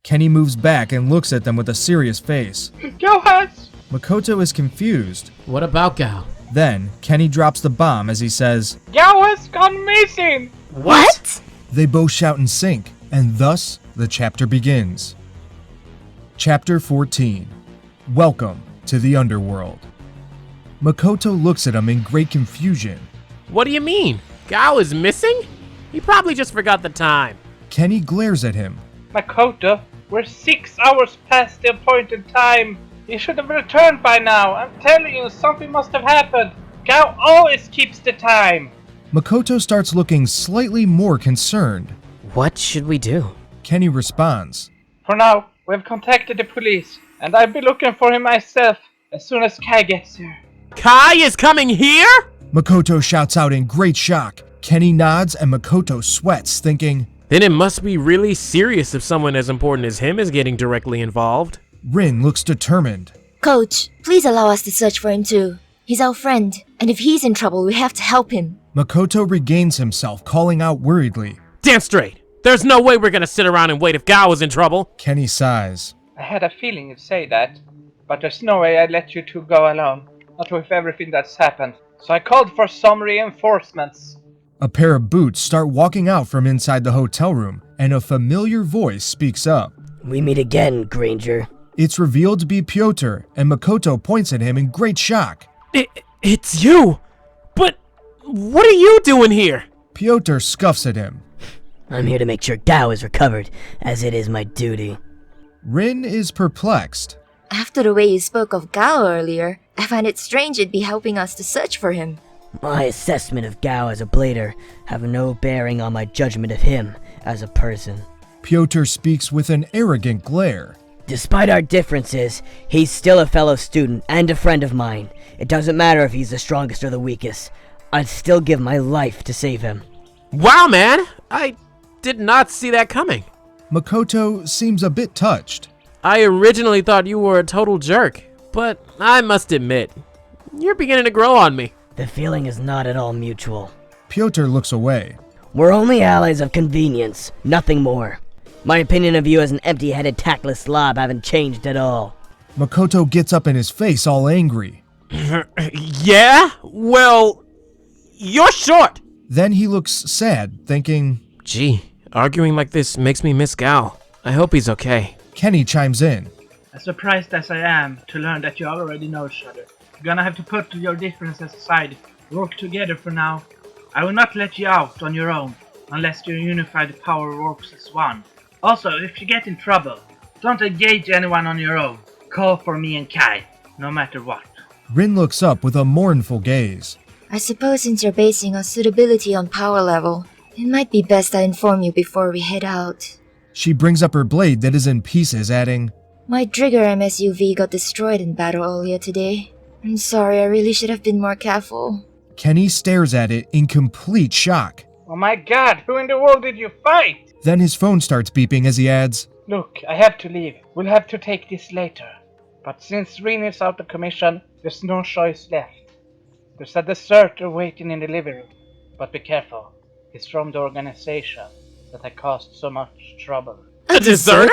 Kenny moves back and looks at them with a serious face. Go us! Makoto is confused. What about Gao? Then, Kenny drops the bomb as he says, Gao has gone missing! What? They both shout in sync, and thus, the chapter begins. Chapter 14. Welcome to the underworld. Makoto looks at him in great confusion. What do you mean? Gao is missing? He probably just forgot the time. Kenny glares at him. Makoto, we're 6 hours past the appointed time. He should have returned by now. I'm telling you, something must have happened. Gao always keeps the time. Makoto starts looking slightly more concerned. What should we do? Kenny responds. For now, we've contacted the police, and I'll be looking for him myself as soon as Kai gets here. Kai is coming here? Makoto shouts out in great shock. Kenny nods and Makoto sweats, thinking, Then it must be really serious if someone as important as him is getting directly involved. Rin looks determined. Coach, please allow us to search for him too. He's our friend, and if he's in trouble, we have to help him. Makoto regains himself, calling out worriedly. Damn straight! There's no way we're gonna sit around and wait if Gao is in trouble. Kenny sighs. I had a feeling you'd say that, but there's no way I'd let you two go alone. Not with everything that's happened. So I called for some reinforcements. A pair of boots start walking out from inside the hotel room, and a familiar voice speaks up. We meet again, Granger. It's revealed to be Piotr, and Makoto points at him in great shock. It's you! But what are you doing here? Piotr scuffs at him. I'm here to make sure Gao is recovered, as it is my duty. Rin is perplexed. After the way you spoke of Gao earlier, I find it strange you'd be helping us to search for him. My assessment of Gao as a blader have no bearing on my judgment of him as a person. Piotr speaks with an arrogant glare. Despite our differences, he's still a fellow student and a friend of mine. It doesn't matter if he's the strongest or the weakest. I'd still give my life to save him. Wow, man! I did not see that coming. Makoto seems a bit touched. I originally thought you were a total jerk, but I must admit, you're beginning to grow on me. The feeling is not at all mutual. Piotr looks away. We're only allies of convenience, nothing more. My opinion of you as an empty-headed, tactless slob haven't changed at all. Makoto gets up in his face all angry. Yeah? Well, you're short! Then he looks sad, thinking, Gee, arguing like this makes me miss Gao. I hope he's okay. Kenny chimes in. As surprised as I am to learn that you already know each other, you're gonna have to put your differences aside, work together for now. I will not let you out on your own, unless your unified power works as one. Also, if you get in trouble, don't engage anyone on your own. Call for me and Kai, no matter what. Rin looks up with a mournful gaze. I suppose since you're basing our suitability on power level, it might be best I inform you before we head out. She brings up her blade that is in pieces, adding, My Trigger MSUV got destroyed in battle earlier today. I'm sorry, I really should have been more careful. Kenny stares at it in complete shock. Oh my god, who in the world did you fight? Then his phone starts beeping as he adds, Look, I have to leave. We'll have to take this later. But since Rin is out of commission, there's no choice left. There's a deserter waiting in the living room. But be careful, he's from the organization that had caused so much trouble. A deserter?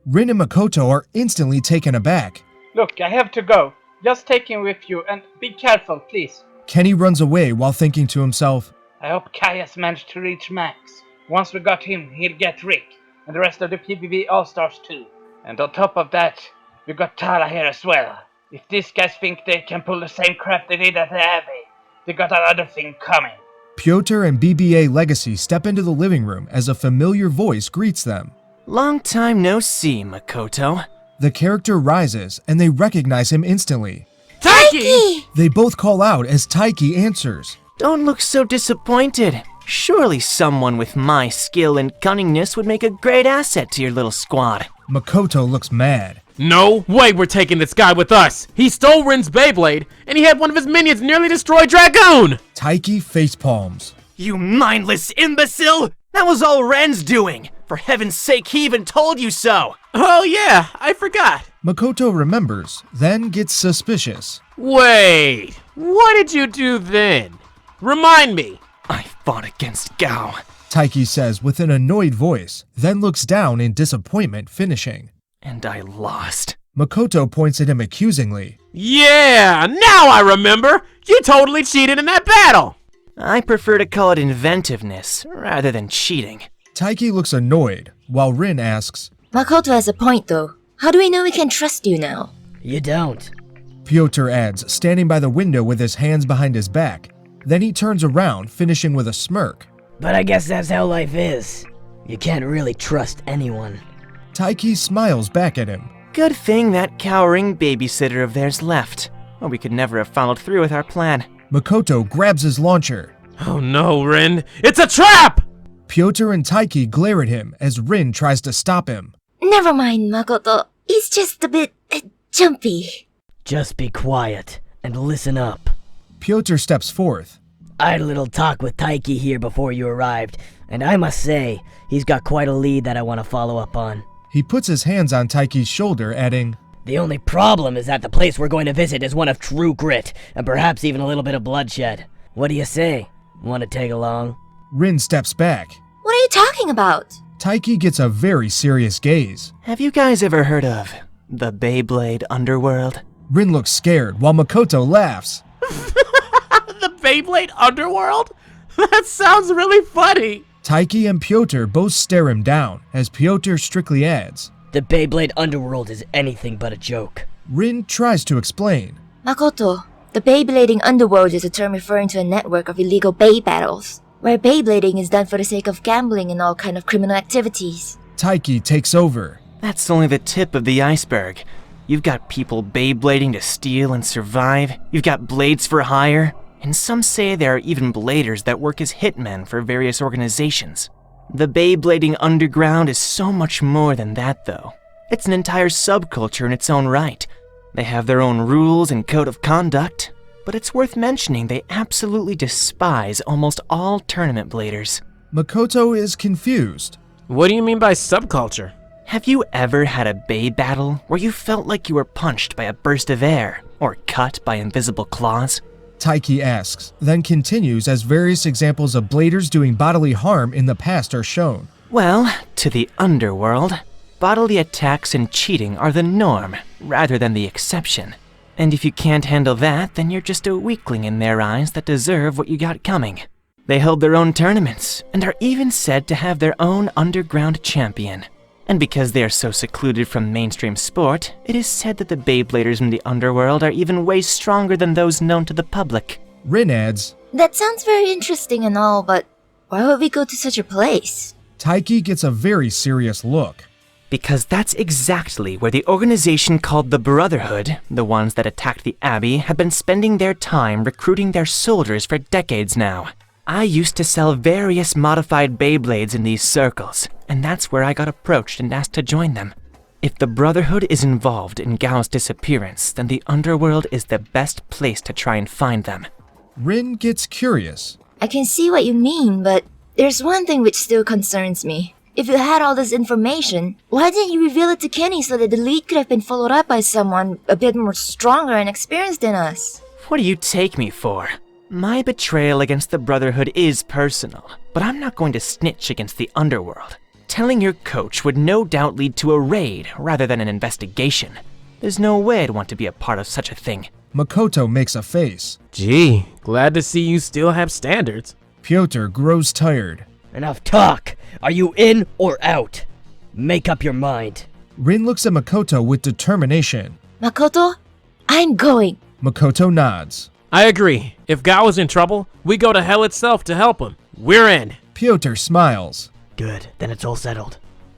Rin and Makoto are instantly taken aback. Look, I have to go. Just take him with you and be careful, please. Kenny runs away while thinking to himself, I hope Kai has managed to reach Max. Once we got him, he'll get Rick, and the rest of the PBB All-Stars too. And on top of that, we got Tara here as well. If these guys think they can pull the same crap they did at the Abbey, they got another thing coming. Piotr and BBA Legacy step into the living room as a familiar voice greets them. Long time no see, Makoto. The character rises and they recognize him instantly. Taiki! They both call out as Taiki answers. Don't look so disappointed. Surely someone with my skill and cunningness would make a great asset to your little squad. Makoto looks mad. No way we're taking this guy with us. He stole Rin's Beyblade, and he had one of his minions nearly destroy Dragoon. Taiki facepalms. You mindless imbecile! That was all Ren's doing! For heaven's sake, he even told you so! Oh yeah, I forgot. Makoto remembers, then gets suspicious. Wait, what did you do then? Remind me. I fought against Gao. Taiki says with an annoyed voice, then looks down in disappointment, finishing. And I lost. Makoto points at him accusingly. Yeah, now I remember! You totally cheated in that battle! I prefer to call it inventiveness rather than cheating. Taiki looks annoyed, while Rin asks, Makoto has a point though. How do we know we can trust you now? You don't. Piotr adds, standing by the window with his hands behind his back. Then he turns around, finishing with a smirk. But I guess that's how life is. You can't really trust anyone. Taiki smiles back at him. Good thing that cowering babysitter of theirs left, or we could never have followed through with our plan. Makoto grabs his launcher. Oh no, Rin! It's a trap! Piotr and Taiki glare at him as Rin tries to stop him. Never mind, Makoto. He's just a bit jumpy. Just be quiet and listen up. Piotr steps forth. I had a little talk with Taiki here before you arrived, and I must say, he's got quite a lead that I want to follow up on. He puts his hands on Taiki's shoulder, adding, The only problem is that the place we're going to visit is one of true grit, and perhaps even a little bit of bloodshed. What do you say? Want to tag along? Rin steps back. What are you talking about? Taiki gets a very serious gaze. Have you guys ever heard of the Beyblade underworld? Rin looks scared while Makoto laughs. The Beyblade underworld? That sounds really funny! Taiki and Piotr both stare him down as Piotr strictly adds, The Beyblade underworld is anything but a joke. Rin tries to explain. Makoto, the Beyblading underworld is a term referring to a network of illegal Bey battles, where Beyblading is done for the sake of gambling and all kind of criminal activities. Taiki takes over. That's only the tip of the iceberg. You've got people Beyblading to steal and survive. You've got blades for hire. And some say there are even bladers that work as hitmen for various organizations. The Beyblading underground is so much more than that, though. It's an entire subculture in its own right. They have their own rules and code of conduct, but it's worth mentioning they absolutely despise almost all tournament bladers. Makoto is confused. What do you mean by subculture? Have you ever had a Bey battle where you felt like you were punched by a burst of air or cut by invisible claws? Taiki asks, then continues as various examples of bladers doing bodily harm in the past are shown. Well, to the underworld, bodily attacks and cheating are the norm rather than the exception. And if you can't handle that, then you're just a weakling in their eyes that deserve what you got coming. They hold their own tournaments and are even said to have their own underground champion. And because they are so secluded from mainstream sport, it is said that the Beybladers in the underworld are even way stronger than those known to the public. Rin adds, That sounds very interesting and all, but why would we go to such a place? Taiki gets a very serious look. Because that's exactly where the organization called the Brotherhood, the ones that attacked the Abbey, have been spending their time recruiting their soldiers for decades now. I used to sell various modified Beyblades in these circles, and that's where I got approached and asked to join them. If the Brotherhood is involved in Gao's disappearance, then the underworld is the best place to try and find them. Rin gets curious. I can see what you mean, but there's one thing which still concerns me. If you had all this information, why didn't you reveal it to Kenny so that the lead could have been followed up by someone a bit more stronger and experienced than us? What do you take me for? My betrayal against the Brotherhood is personal, but I'm not going to snitch against the underworld. Telling your coach would no doubt lead to a raid rather than an investigation. There's no way I'd want to be a part of such a thing. Makoto makes a face. Gee, glad to see you still have standards. Piotr grows tired. Enough talk! Are you in or out? Make up your mind. Rin looks at Makoto with determination. Makoto, I'm going. Makoto nods. I agree. If Gao is in trouble, we go to hell itself to help him. We're in. Piotr smiles. Good, then it's all settled.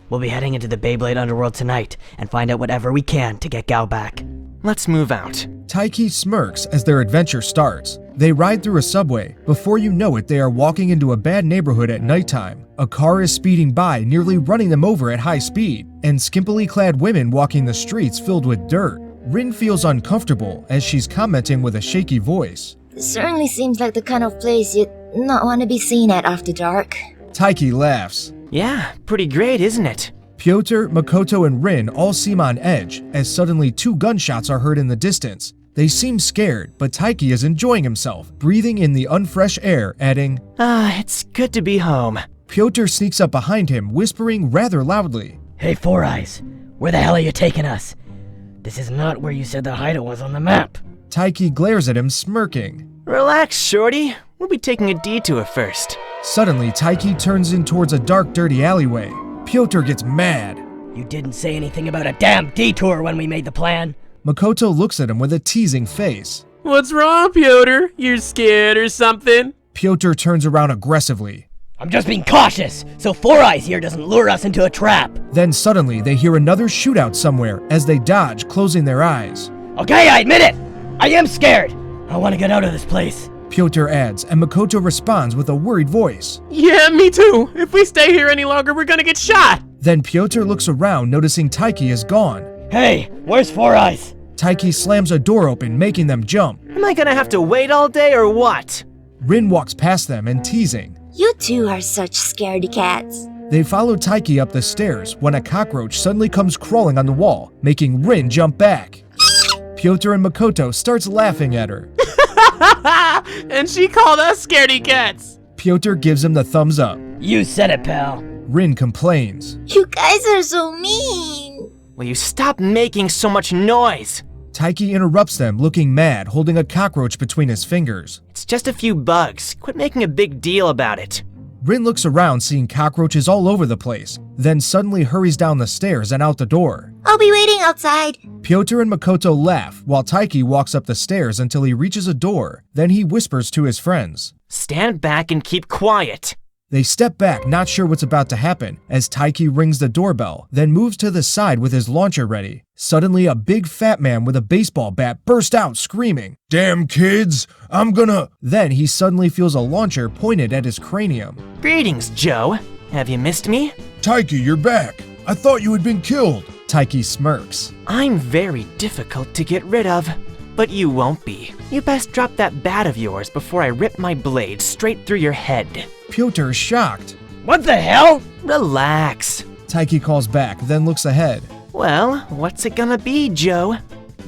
We'll be heading into the Beyblade underworld tonight and find out whatever we can to get Gao back. Let's move out. Taiki smirks as their adventure starts. They ride through a subway. Before you know it, they are walking into a bad neighborhood at nighttime. A car is speeding by, nearly running them over at high speed, and skimpily clad women walking the streets filled with dirt. Rin feels uncomfortable as she's commenting with a shaky voice. It certainly seems like the kind of place you'd not want to be seen at after dark. Taiki laughs. Yeah, pretty great, isn't it? Piotr, Makoto, and Rin all seem on edge as suddenly 2 gunshots are heard in the distance. They seem scared, but Taiki is enjoying himself, breathing in the unfresh air, adding, It's good to be home. Piotr sneaks up behind him, whispering rather loudly. Hey, Four Eyes, where the hell are you taking us? This is not where you said the hideout was on the map. Taiki glares at him, smirking. Relax, shorty. We'll be taking a detour first. Suddenly, Taiki turns in towards a dark, dirty alleyway. Piotr gets mad. You didn't say anything about a damn detour when we made the plan. Makoto looks at him with a teasing face. What's wrong, Piotr? You're scared or something? Piotr turns around aggressively. I'm just being cautious, so Four Eyes here doesn't lure us into a trap. Then suddenly, they hear another shootout somewhere as they dodge, closing their eyes. Okay, I admit it. I am scared. I want to get out of this place. Piotr adds, and Makoto responds with a worried voice. Yeah, me too. If we stay here any longer, we're gonna get shot. Then Piotr looks around, noticing Taiki is gone. Hey, where's Four Eyes? Taiki slams a door open, making them jump. Am I gonna have to wait all day or what? Rin walks past them and teasing. You two are such scaredy cats. They follow Taiki up the stairs when a cockroach suddenly comes crawling on the wall, making Rin jump back. Piotr and Makoto starts laughing at her. And she called us scaredy cats. Piotr gives him the thumbs up. You said it, pal. Rin complains. You guys are so mean. Will you stop making so much noise? Taiki interrupts them, looking mad, holding a cockroach between his fingers. It's just a few bugs. Quit making a big deal about it. Rin looks around, seeing cockroaches all over the place, then suddenly hurries down the stairs and out the door. I'll be waiting outside. Piotr and Makoto laugh, while Taiki walks up the stairs until he reaches a door. Then he whispers to his friends. Stand back and keep quiet. They step back, not sure what's about to happen, as Taiki rings the doorbell, then moves to the side with his launcher ready. Suddenly, a big fat man with a baseball bat bursts out, screaming, "Damn kids, I'm gonna..." Then he suddenly feels a launcher pointed at his cranium. Greetings, Joe. Have you missed me? Taiki, you're back. I thought you had been killed. Taiki smirks. I'm very difficult to get rid of, but you won't be. You best drop that bat of yours before I rip my blade straight through your head. Piotr is shocked. What the hell? Relax. Taiki calls back, then looks ahead. Well, what's it gonna be, Joe?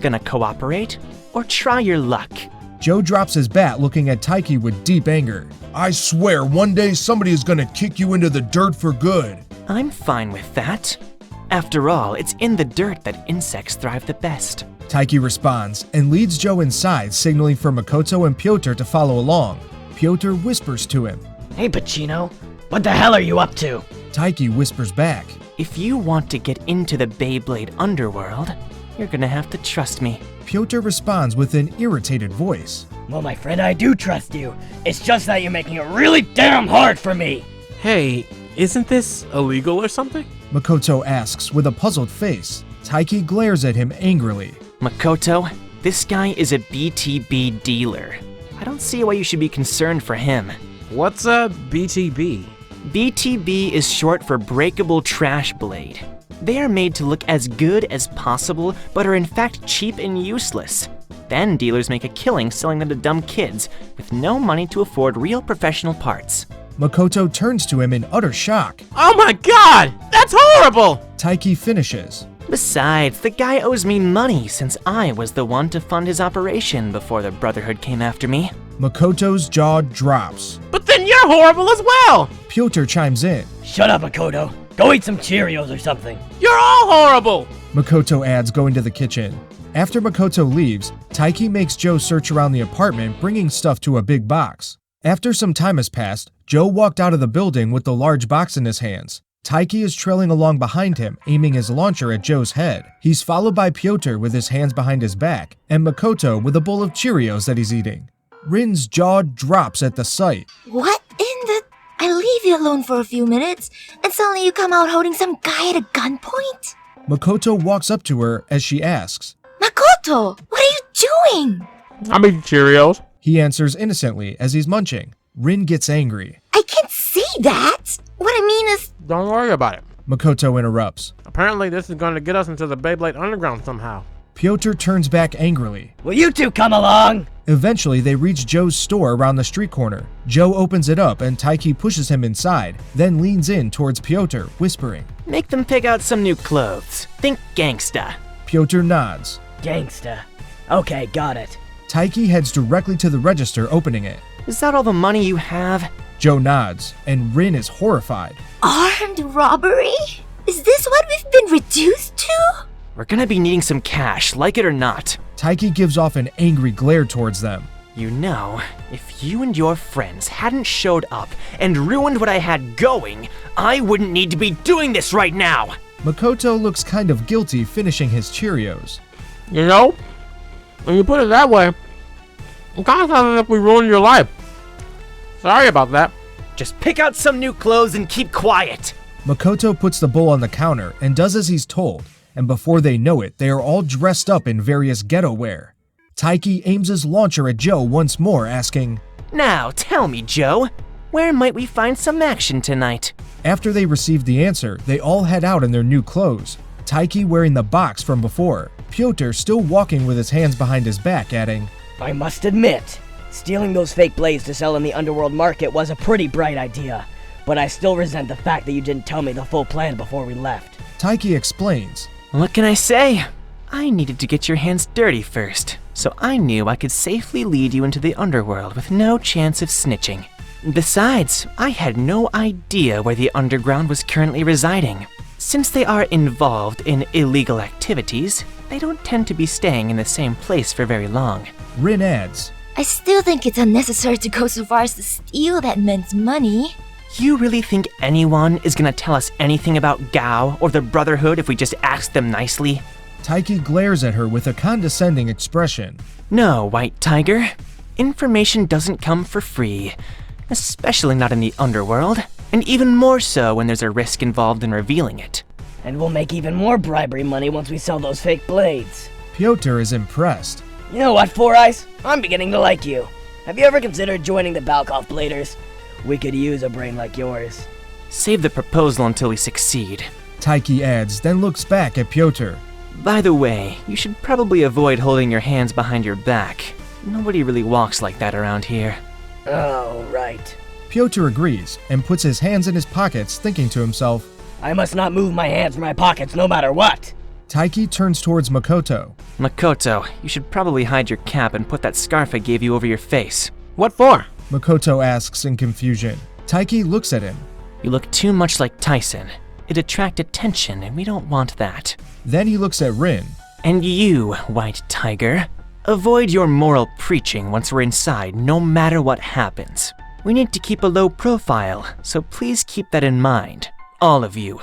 Gonna cooperate or try your luck? Joe drops his bat, looking at Taiki with deep anger. I swear one day somebody is gonna kick you into the dirt for good. I'm fine with that. After all, it's in the dirt that insects thrive the best. Taiki responds and leads Joe inside, signaling for Makoto and Piotr to follow along. Piotr whispers to him. Hey, Pacino, what the hell are you up to? Taiki whispers back. If you want to get into the Beyblade underworld, you're gonna have to trust me. Piotr responds with an irritated voice. Well, my friend, I do trust you. It's just that you're making it really damn hard for me. Hey, isn't this illegal or something? Makoto asks with a puzzled face. Taiki glares at him angrily. Makoto, this guy is a BTB dealer. I don't see why you should be concerned for him. What's a BTB? BTB is short for breakable trash blade. They are made to look as good as possible, but are in fact cheap and useless. Then dealers make a killing selling them to dumb kids with no money to afford real professional parts. Makoto turns to him in utter shock. Oh my god! That's horrible! Taiki finishes. Besides, the guy owes me money since I was the one to fund his operation before the Brotherhood came after me. Makoto's jaw drops. But then you're horrible as well! Piotr chimes in. Shut up, Makoto. Go eat some Cheerios or something. You're all horrible! Makoto adds, going to the kitchen. After Makoto leaves, Taiki makes Joe search around the apartment, bringing stuff to a big box. After some time has passed, Joe walked out of the building with the large box in his hands. Taiki is trailing along behind him, aiming his launcher at Joe's head. He's followed by Piotr with his hands behind his back, and Makoto with a bowl of Cheerios that he's eating. Rin's jaw drops at the sight. What in the... I leave you alone for a few minutes, and suddenly you come out holding some guy at a gunpoint? Makoto walks up to her as she asks. Makoto, what are you doing? I'm eating Cheerios. He answers innocently as he's munching. Rin gets angry. I can't say that. What I mean is... Don't worry about it. Makoto interrupts. Apparently this is going to get us into the Beyblade Underground somehow. Piotr turns back angrily. Will you two come along? Eventually, they reach Joe's store around the street corner. Joe opens it up and Taiki pushes him inside, then leans in towards Piotr, whispering. Make them pick out some new clothes. Think gangsta. Piotr nods. Gangsta. Okay, got it. Taiki heads directly to the register, opening it. Is that all the money you have? Joe nods, and Rin is horrified. Armed robbery? Is this what we've been reduced to? We're gonna be needing some cash, like it or not. Taiki gives off an angry glare towards them. You know, if you and your friends hadn't showed up and ruined what I had going, I wouldn't need to be doing this right now! Makoto looks kind of guilty finishing his Cheerios. You know, when you put it that way, it kind of sounds like we ruined your life. Sorry about that. Just pick out some new clothes and keep quiet! Makoto puts the bowl on the counter and does as he's told, and before they know it, they are all dressed up in various ghetto wear. Taiki aims his launcher at Joe once more, asking, Now, tell me, Joe, where might we find some action tonight? After they receive the answer, they all head out in their new clothes, Taiki wearing the box from before, Piotr still walking with his hands behind his back, adding, I must admit, stealing those fake blades to sell in the underworld market was a pretty bright idea, but I still resent the fact that you didn't tell me the full plan before we left. Taiki explains, What can I say? I needed to get your hands dirty first, so I knew I could safely lead you into the underworld with no chance of snitching. Besides, I had no idea where the underground was currently residing. Since they are involved in illegal activities, they don't tend to be staying in the same place for very long. Rin adds, I still think it's unnecessary to go so far as to steal that man's money. You really think anyone is gonna tell us anything about Gao or the Brotherhood if we just ask them nicely? Taiki glares at her with a condescending expression. No, White Tiger. Information doesn't come for free, especially not in the underworld, and even more so when there's a risk involved in revealing it. And we'll make even more bribery money once we sell those fake blades. Piotr is impressed. You know what, Four Eyes? I'm beginning to like you. Have you ever considered joining the Balkov Bladers? We could use a brain like yours. Save the proposal until we succeed. Taiki adds, then looks back at Piotr. By the way, you should probably avoid holding your hands behind your back. Nobody really walks like that around here. Oh, right. Piotr agrees and puts his hands in his pockets, thinking to himself, I must not move my hands from my pockets no matter what. Taiki turns towards Makoto. Makoto, you should probably hide your cap and put that scarf I gave you over your face. What for? Makoto asks in confusion. Taiki looks at him. You look too much like Tyson. It'd attract attention, and we don't want that. Then he looks at Rin. And you, White Tiger, avoid your moral preaching once we're inside, no matter what happens. We need to keep a low profile, so please keep that in mind. All of you.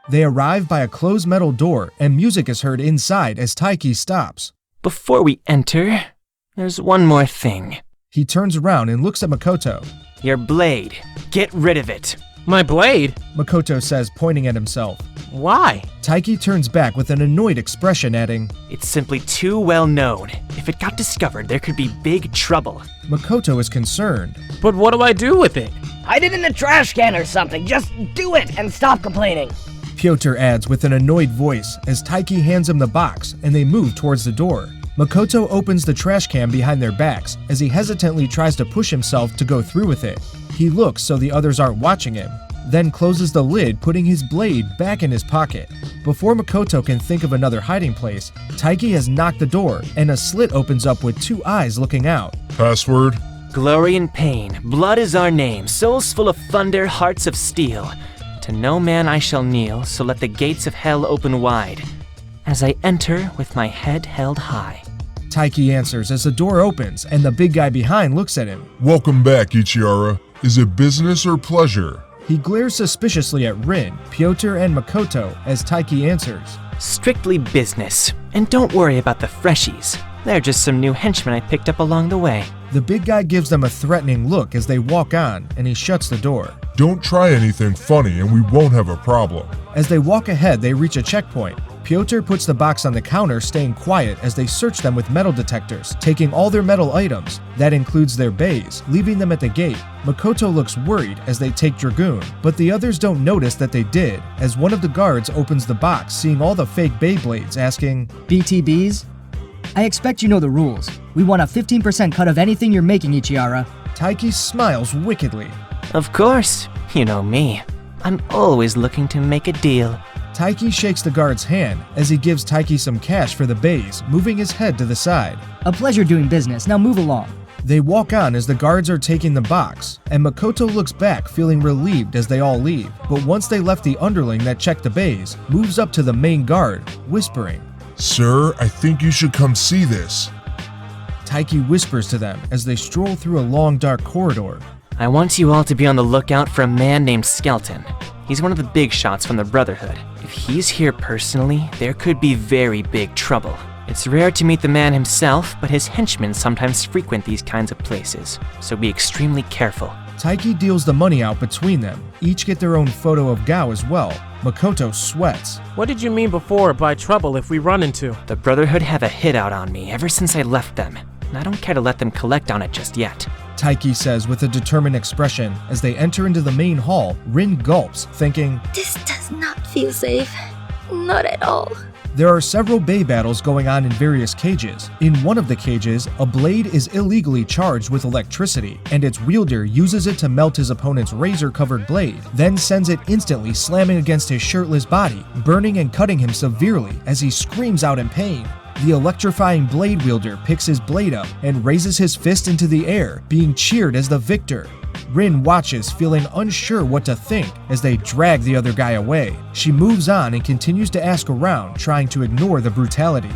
They arrive by a closed metal door, and music is heard inside as Taiki stops. Before we enter, there's one more thing. He turns around and looks at Makoto. Your blade. Get rid of it. My blade? Makoto says, pointing at himself. Why? Taiki turns back with an annoyed expression, adding, It's simply too well known. If it got discovered, there could be big trouble. Makoto is concerned. But what do I do with it? Hide it in the trash can or something. Just do it and stop complaining. Piotr adds with an annoyed voice as Taiki hands him the box and they move towards the door. Makoto opens the trash can behind their backs as he hesitantly tries to push himself to go through with it. He looks so the others aren't watching him, then closes the lid, putting his blade back in his pocket. Before Makoto can think of another hiding place, Taiki has knocked the door and a slit opens up with two eyes looking out. Password? Glory and pain, blood is our name, souls full of thunder, hearts of steel. To no man I shall kneel, so let the gates of hell open wide, as I enter with my head held high. Taiki answers as the door opens and the big guy behind looks at him. Welcome back, Ichiara. Is it business or pleasure? He glares suspiciously at Rin, Piotr, and Makoto as Taiki answers. Strictly business, and don't worry about the freshies. They're just some new henchmen I picked up along the way. The big guy gives them a threatening look as they walk on, and he shuts the door. Don't try anything funny and we won't have a problem. As they walk ahead, they reach a checkpoint. Piotr puts the box on the counter, staying quiet as they search them with metal detectors, taking all their metal items. That includes their bays, leaving them at the gate. Makoto looks worried as they take Dragoon, but the others don't notice that they did, as one of the guards opens the box, seeing all the fake Beyblades, asking, BTBs? I expect you know the rules. We want a 15% cut of anything you're making, Ichiara. Taiki smiles wickedly. Of course, you know me. I'm always looking to make a deal. Taiki shakes the guard's hand as he gives Taiki some cash for the bays, moving his head to the side. A pleasure doing business. Now move along. They walk on as the guards are taking the box, and Makoto looks back feeling relieved as they all leave, but once they left, the underling that checked the bays moves up to the main guard, whispering, Sir, I think you should come see this. Taiki whispers to them as they stroll through a long dark corridor. I want you all to be on the lookout for a man named Skeleton. He's one of the big shots from the Brotherhood. If he's here personally, there could be very big trouble. It's rare to meet the man himself, but his henchmen sometimes frequent these kinds of places, so be extremely careful. Taiki deals the money out between them. Each get their own photo of Gao as well. Makoto sweats. What did you mean before by trouble if we run into? The Brotherhood have a hit out on me ever since I left them, and I don't care to let them collect on it just yet. Taiki says with a determined expression. As they enter into the main hall, Rin gulps, thinking, This does not feel safe. Not at all. There are several bay battles going on in various cages. In one of the cages, a blade is illegally charged with electricity, and its wielder uses it to melt his opponent's razor-covered blade, then sends it instantly slamming against his shirtless body, burning and cutting him severely as he screams out in pain. The electrifying blade wielder picks his blade up and raises his fist into the air, being cheered as the victor. Rin watches, feeling unsure what to think as they drag the other guy away. She moves on and continues to ask around, trying to ignore the brutality.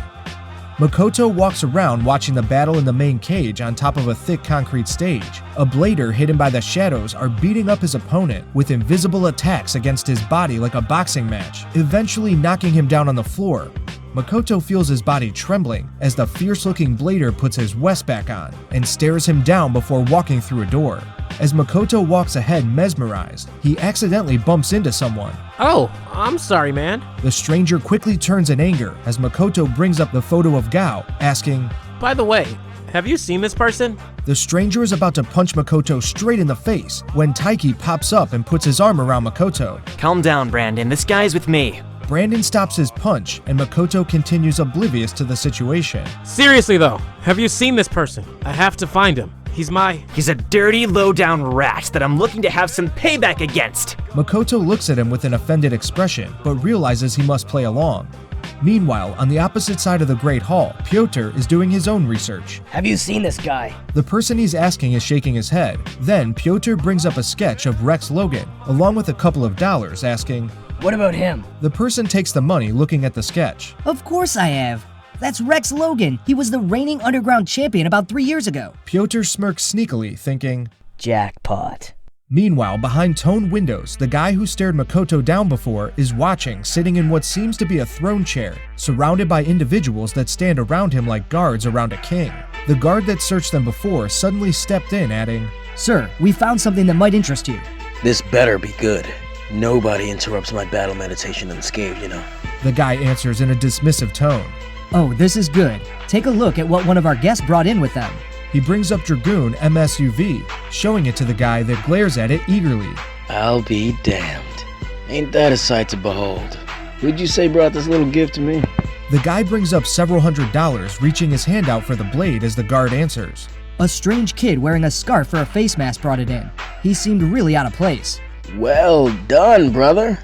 Makoto walks around watching the battle in the main cage on top of a thick concrete stage. A blader hidden by the shadows are beating up his opponent with invisible attacks against his body like a boxing match, eventually knocking him down on the floor. Makoto feels his body trembling as the fierce-looking blader puts his vest back on and stares him down before walking through a door. As Makoto walks ahead mesmerized, he accidentally bumps into someone. Oh, I'm sorry, man. The stranger quickly turns in anger as Makoto brings up the photo of Gao, asking, By the way, have you seen this person? The stranger is about to punch Makoto straight in the face when Taiki pops up and puts his arm around Makoto. Calm down, Brandon. This guy's with me. Brandon stops his punch, and Makoto continues oblivious to the situation. Seriously though, have you seen this person? I have to find him. He's a dirty, low-down rat that I'm looking to have some payback against. Makoto looks at him with an offended expression, but realizes he must play along. Meanwhile, on the opposite side of the Great Hall, Piotr is doing his own research. Have you seen this guy? The person he's asking is shaking his head. Then, Piotr brings up a sketch of Rex Logan, along with a couple of dollars, asking, What about him? The person takes the money, looking at the sketch. Of course I have. That's Rex Logan. He was the reigning underground champion about 3 years ago. Piotr smirks sneakily, thinking, Jackpot. Meanwhile, behind toned windows, the guy who stared Makoto down before is watching, sitting in what seems to be a throne chair, surrounded by individuals that stand around him like guards around a king. The guard that searched them before suddenly stepped in, adding, Sir, we found something that might interest you. This better be good. Nobody interrupts my battle meditation unscathed, you know. The guy answers in a dismissive tone. Oh, this is good. Take a look at what one of our guests brought in with them. He brings up Dragoon MSUV, showing it to the guy that glares at it eagerly. I'll be damned. Ain't that a sight to behold? Who'd you say brought this little gift to me? The guy brings up several $100s, reaching his hand out for the blade as the guard answers. A strange kid wearing a scarf for a face mask brought it in. He seemed really out of place. Well done, brother.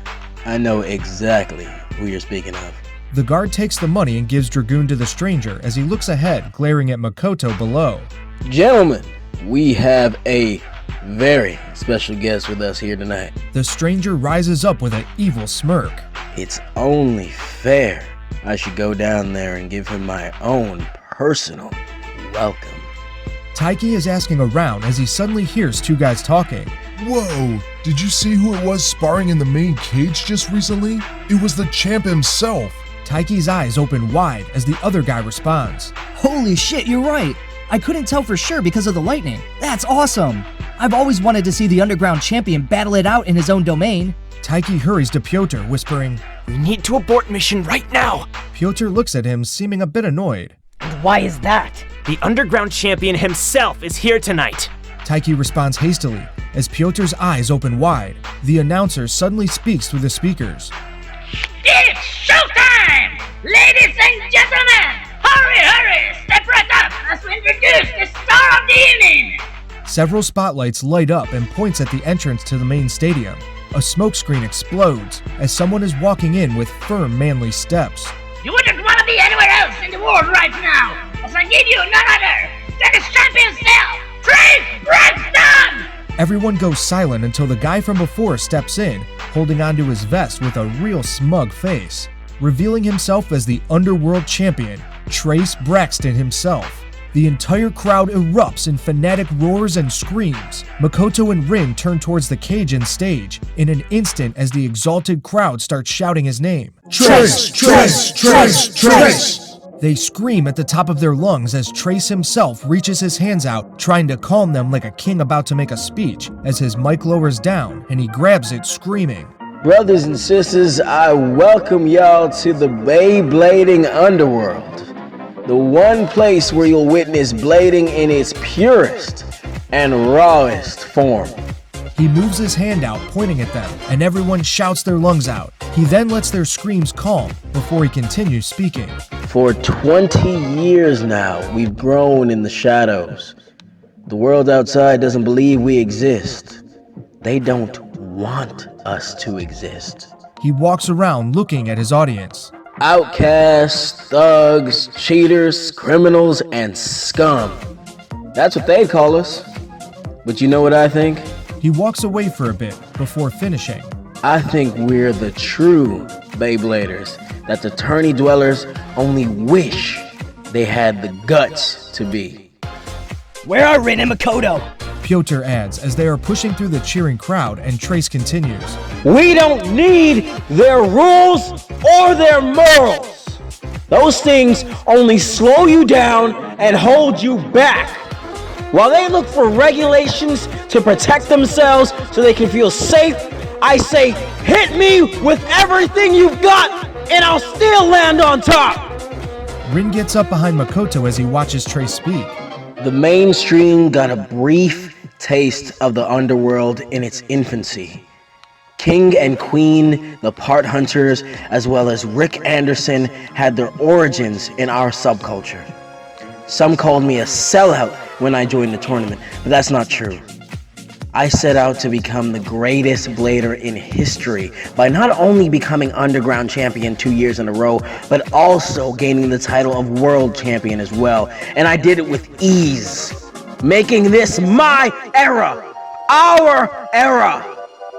I know exactly who you're speaking of. The guard takes the money and gives Dragoon to the stranger as he looks ahead, glaring at Makoto below. Gentlemen, we have a very special guest with us here tonight. The stranger rises up with an evil smirk. It's only fair I should go down there and give him my own personal welcome. Taiki is asking around as he suddenly hears two guys talking. Whoa, did you see who it was sparring in the main cage just recently? It was the champ himself. Taiki's eyes open wide as the other guy responds. Holy shit, you're right. I couldn't tell for sure because of the lightning. That's awesome. I've always wanted to see the underground champion battle it out in his own domain. Taiki hurries to Piotr, whispering, We need to abort mission right now. Piotr looks at him, seeming a bit annoyed. And why is that? The underground champion himself is here tonight. Taiki responds hastily as Piotr's eyes open wide. The announcer suddenly speaks through the speakers. It's showtime! Ladies and gentlemen, hurry, step right up as we introduce the star of the evening! Several spotlights light up and points at the entrance to the main stadium. A smokescreen explodes as someone is walking in with firm, manly steps. You wouldn't want to be anywhere else in the world right now, as I give you none other than the champion self, Trace Braxton! Everyone goes silent until the guy from before steps in, holding onto his vest with a real smug face, revealing himself as the underworld champion, Trace Braxton himself. The entire crowd erupts in fanatic roars and screams. Makoto and Rin turn towards the cage and stage in an instant as the exalted crowd starts shouting his name. Trace, Trace, Trace, Trace! They scream at the top of their lungs as Trace himself reaches his hands out, trying to calm them like a king about to make a speech, as his mic lowers down and he grabs it, screaming. Brothers and sisters, I welcome y'all to the Beyblading underworld. The one place where you'll witness blading in its purest and rawest form. He moves his hand out, pointing at them, and everyone shouts their lungs out. He then lets their screams calm before he continues speaking. For 20 years now, we've grown in the shadows. The world outside doesn't believe we exist. They don't want us to exist. He walks around looking at his audience. Outcasts, thugs, cheaters, criminals, and scum. That's what they call us. But you know what I think? He walks away for a bit before finishing. I think we're the true Beybladers that the tourney dwellers only wish they had the guts to be. Where are Rin and Makoto? Piotr adds as they are pushing through the cheering crowd, and Trace continues. We don't need their rules or their morals. Those things only slow you down and hold you back. While they look for regulations to protect themselves so they can feel safe, I say, hit me with everything you've got and I'll still land on top. Rin gets up behind Makoto as he watches Trace speak. The mainstream got a brief taste of the underworld in its infancy. King and Queen, the part hunters, as well as Rick Anderson had their origins in our subculture. Some called me a sellout when I joined the tournament, but that's not true. I set out to become the greatest blader in history by not only becoming underground champion 2 years in a row, but also gaining the title of world champion as well. And I did it with ease, making this my era, our era.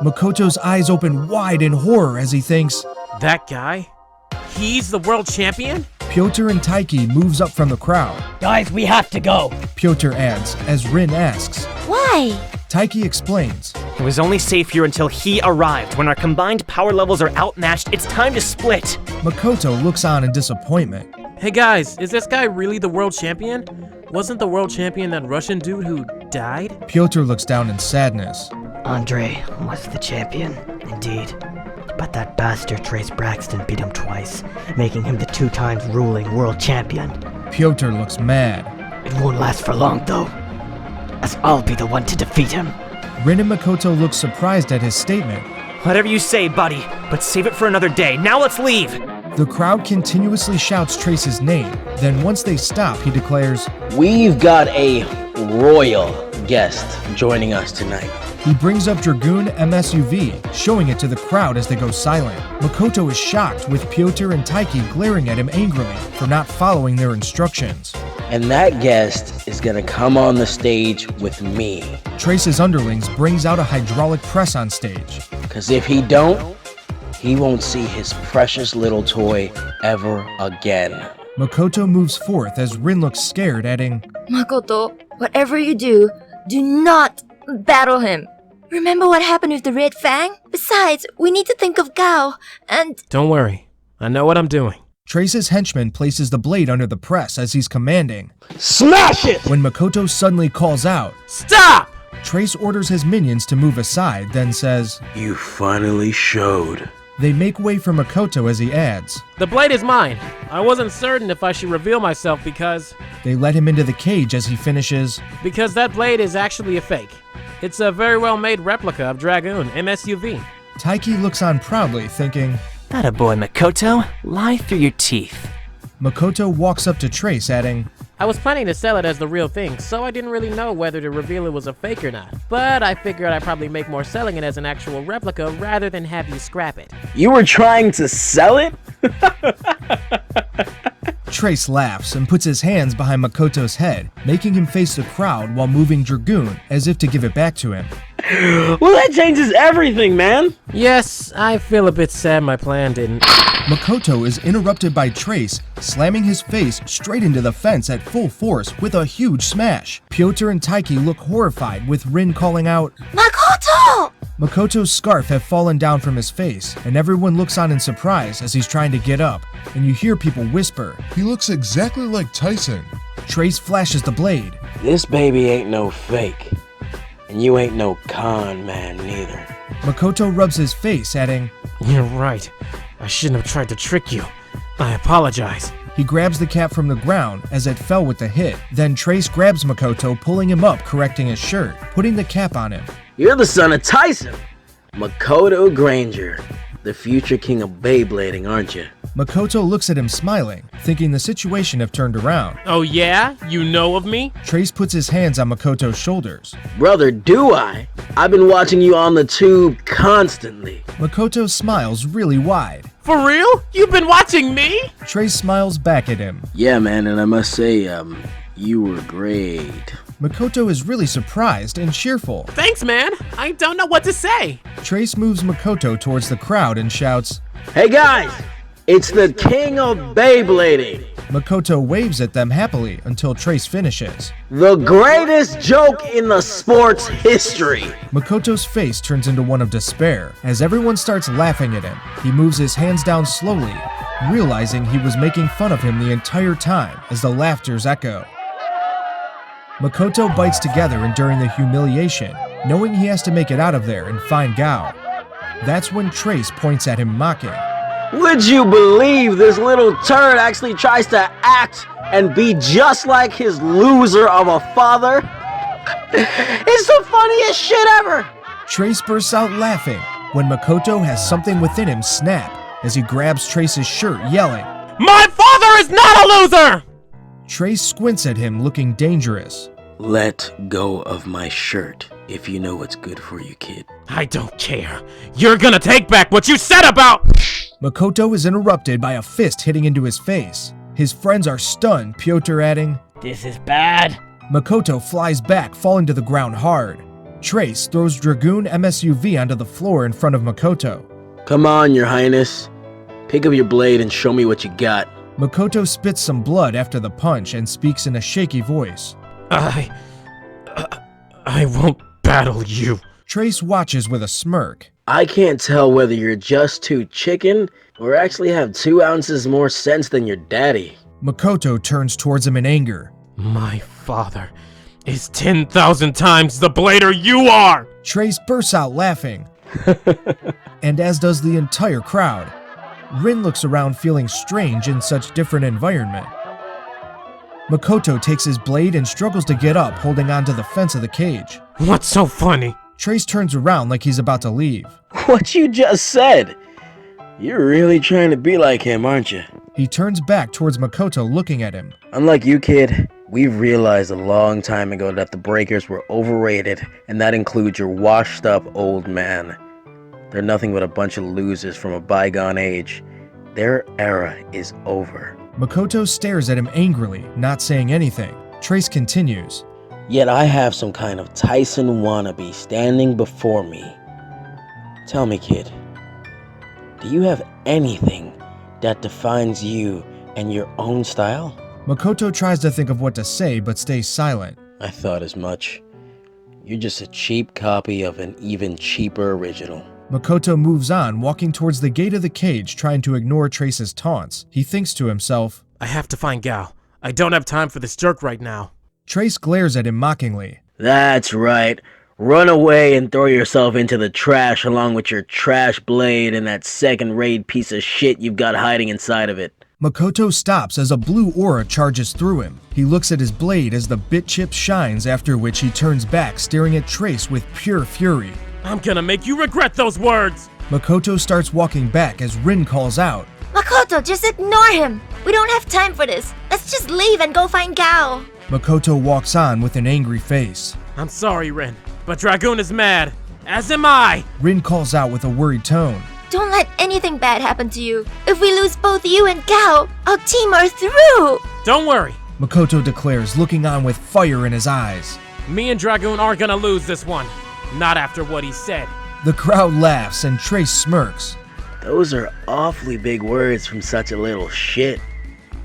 Makoto's eyes open wide in horror as he thinks, That guy? He's the world champion? Piotr and Taiki moves up from the crowd. Guys, we have to go. Piotr adds as Rin asks. Why? Taiki explains. It was only safe here until he arrived. When our combined power levels are outmatched, it's time to split. Makoto looks on in disappointment. Hey guys, is this guy really the world champion? Wasn't the world champion that Russian dude who died? Piotr looks down in sadness. Andre was the champion, indeed. But that bastard Trace Braxton beat him twice, making him the 2 times ruling world champion. Piotr looks mad. It won't last for long though, as I'll be the one to defeat him. Rin and Makoto look surprised at his statement. Whatever you say, buddy, but save it for another day. Now let's leave! The crowd continuously shouts Trace's name. Then once they stop, he declares, We've got a royal guest joining us tonight. He brings up Dragoon MSUV, showing it to the crowd as they go silent. Makoto is shocked, with Piotr and Taiki glaring at him angrily for not following their instructions. And that guest is gonna come on the stage with me. Trace's underlings brings out a hydraulic press on stage. Cause if he don't, he won't see his precious little toy ever again. Makoto moves forth as Rin looks scared, adding, Makoto, whatever you do not battle him. Remember what happened with the Red Fang? Besides, we need to think of Gao, and... Don't worry, I know what I'm doing. Trace's henchman places the blade under the press as he's commanding. Smash it! When Makoto suddenly calls out, Stop! Trace orders his minions to move aside, then says, You finally showed. They make way for Makoto as he adds, The blade is mine. I wasn't certain if I should reveal myself because They let him into the cage as he finishes, that blade is actually a fake. It's a very well-made replica of Dragoon MSUV. Taiki looks on proudly, thinking, Atta boy, Makoto. Lie through your teeth. Makoto walks up to Trace, adding, I was planning to sell it as the real thing, so I didn't really know whether to reveal it was a fake or not. But I figured I'd probably make more selling it as an actual replica rather than have you scrap it. You were trying to sell it? Trace laughs and puts his hands behind Makoto's head, making him face the crowd while moving Dragoon as if to give it back to him. Well, that changes everything, man. Yes, I feel a bit sad my plan didn't. Makoto is interrupted by Trace, slamming his face straight into the fence at full force with a huge smash. Piotr and Taiki look horrified, with Rin calling out, Makoto! Makoto's scarf have fallen down from his face, and everyone looks on in surprise as he's trying to get up, and you hear people whisper. He looks exactly like Tyson. Trace flashes the blade. This baby ain't no fake. And you ain't no con man neither. Makoto rubs his face, adding, You're right. I shouldn't have tried to trick you. I apologize. He grabs the cap from the ground as it fell with the hit. Then Trace grabs Makoto, pulling him up, correcting his shirt, putting the cap on him. You're the son of Tyson, Makoto Granger, the future king of Beyblading, aren't you? Makoto looks at him smiling, thinking the situation have turned around. Oh yeah? You know of me? Trace puts his hands on Makoto's shoulders. Brother, do I? I've been watching you on the tube constantly. Makoto smiles really wide. For real? You've been watching me? Trace smiles back at him. Yeah, man, and I must say, you were great. Makoto is really surprised and cheerful. Thanks, man. I don't know what to say. Trace moves Makoto towards the crowd and shouts, Hey guys, it's the king of Beyblading. Makoto waves at them happily until Trace finishes. The greatest joke in the sport's history. Makoto's face turns into one of despair as everyone starts laughing at him. He moves his hands down slowly, realizing he was making fun of him the entire time as the laughters echo. Makoto bites together enduring the humiliation, knowing he has to make it out of there and find Gao. That's when Trace points at him mocking. Would you believe this little turd actually tries to act and be just like his loser of a father? It's the funniest shit ever! Trace bursts out laughing when Makoto has something within him snap as he grabs Trace's shirt, yelling, My father is not a loser! Trace squints at him, looking dangerous. Let go of my shirt if you know what's good for you, kid. I don't care. You're gonna take back what you said about... Makoto is interrupted by a fist hitting into his face. His friends are stunned, Piotr adding, This is bad. Makoto flies back, falling to the ground hard. Trace throws Dragoon MSUV onto the floor in front of Makoto. Come on, your highness. Pick up your blade and show me what you got. Makoto spits some blood after the punch and speaks in a shaky voice. I won't battle you. Trace watches with a smirk. I can't tell whether you're just too chicken or actually have 2 ounces more sense than your daddy. Makoto turns towards him in anger. My father is 10,000 times the blader you are! Trace bursts out laughing, and as does the entire crowd. Rin looks around feeling strange in such different environment. Makoto takes his blade and struggles to get up, holding onto the fence of the cage. What's so funny? Trace turns around like he's about to leave. What you just said? You're really trying to be like him, aren't you? He turns back towards Makoto, looking at him. Unlike you, kid, we've realized a long time ago that the Breakers were overrated, and that includes your washed-up old man. They're nothing but a bunch of losers from a bygone age. Their era is over. Makoto stares at him angrily, not saying anything. Trace continues. Yet I have some kind of Tyson wannabe standing before me. Tell me, kid, do you have anything that defines you and your own style? Makoto tries to think of what to say, but stays silent. I thought as much. You're just a cheap copy of an even cheaper original. Makoto moves on, walking towards the gate of the cage, trying to ignore Trace's taunts. He thinks to himself, I have to find Gao. I don't have time for this jerk right now. Trace glares at him mockingly. That's right. Run away and throw yourself into the trash along with your trash blade and that second-rate piece of shit you've got hiding inside of it. Makoto stops as a blue aura charges through him. He looks at his blade as the bit chip shines, after which he turns back, staring at Trace with pure fury. I'm gonna make you regret those words! Makoto starts walking back as Rin calls out. Makoto, just ignore him. We don't have time for this. Let's just leave and go find Gao. Makoto walks on with an angry face. I'm sorry, Rin, but Dragoon is mad. As am I! Rin calls out with a worried tone. Don't let anything bad happen to you. If we lose both you and Gao, our team are through! Don't worry. Makoto declares, looking on with fire in his eyes. Me and Dragoon aren't gonna lose this one. Not after what he said. The crowd laughs and Trace smirks. Those are awfully big words from such a little shit.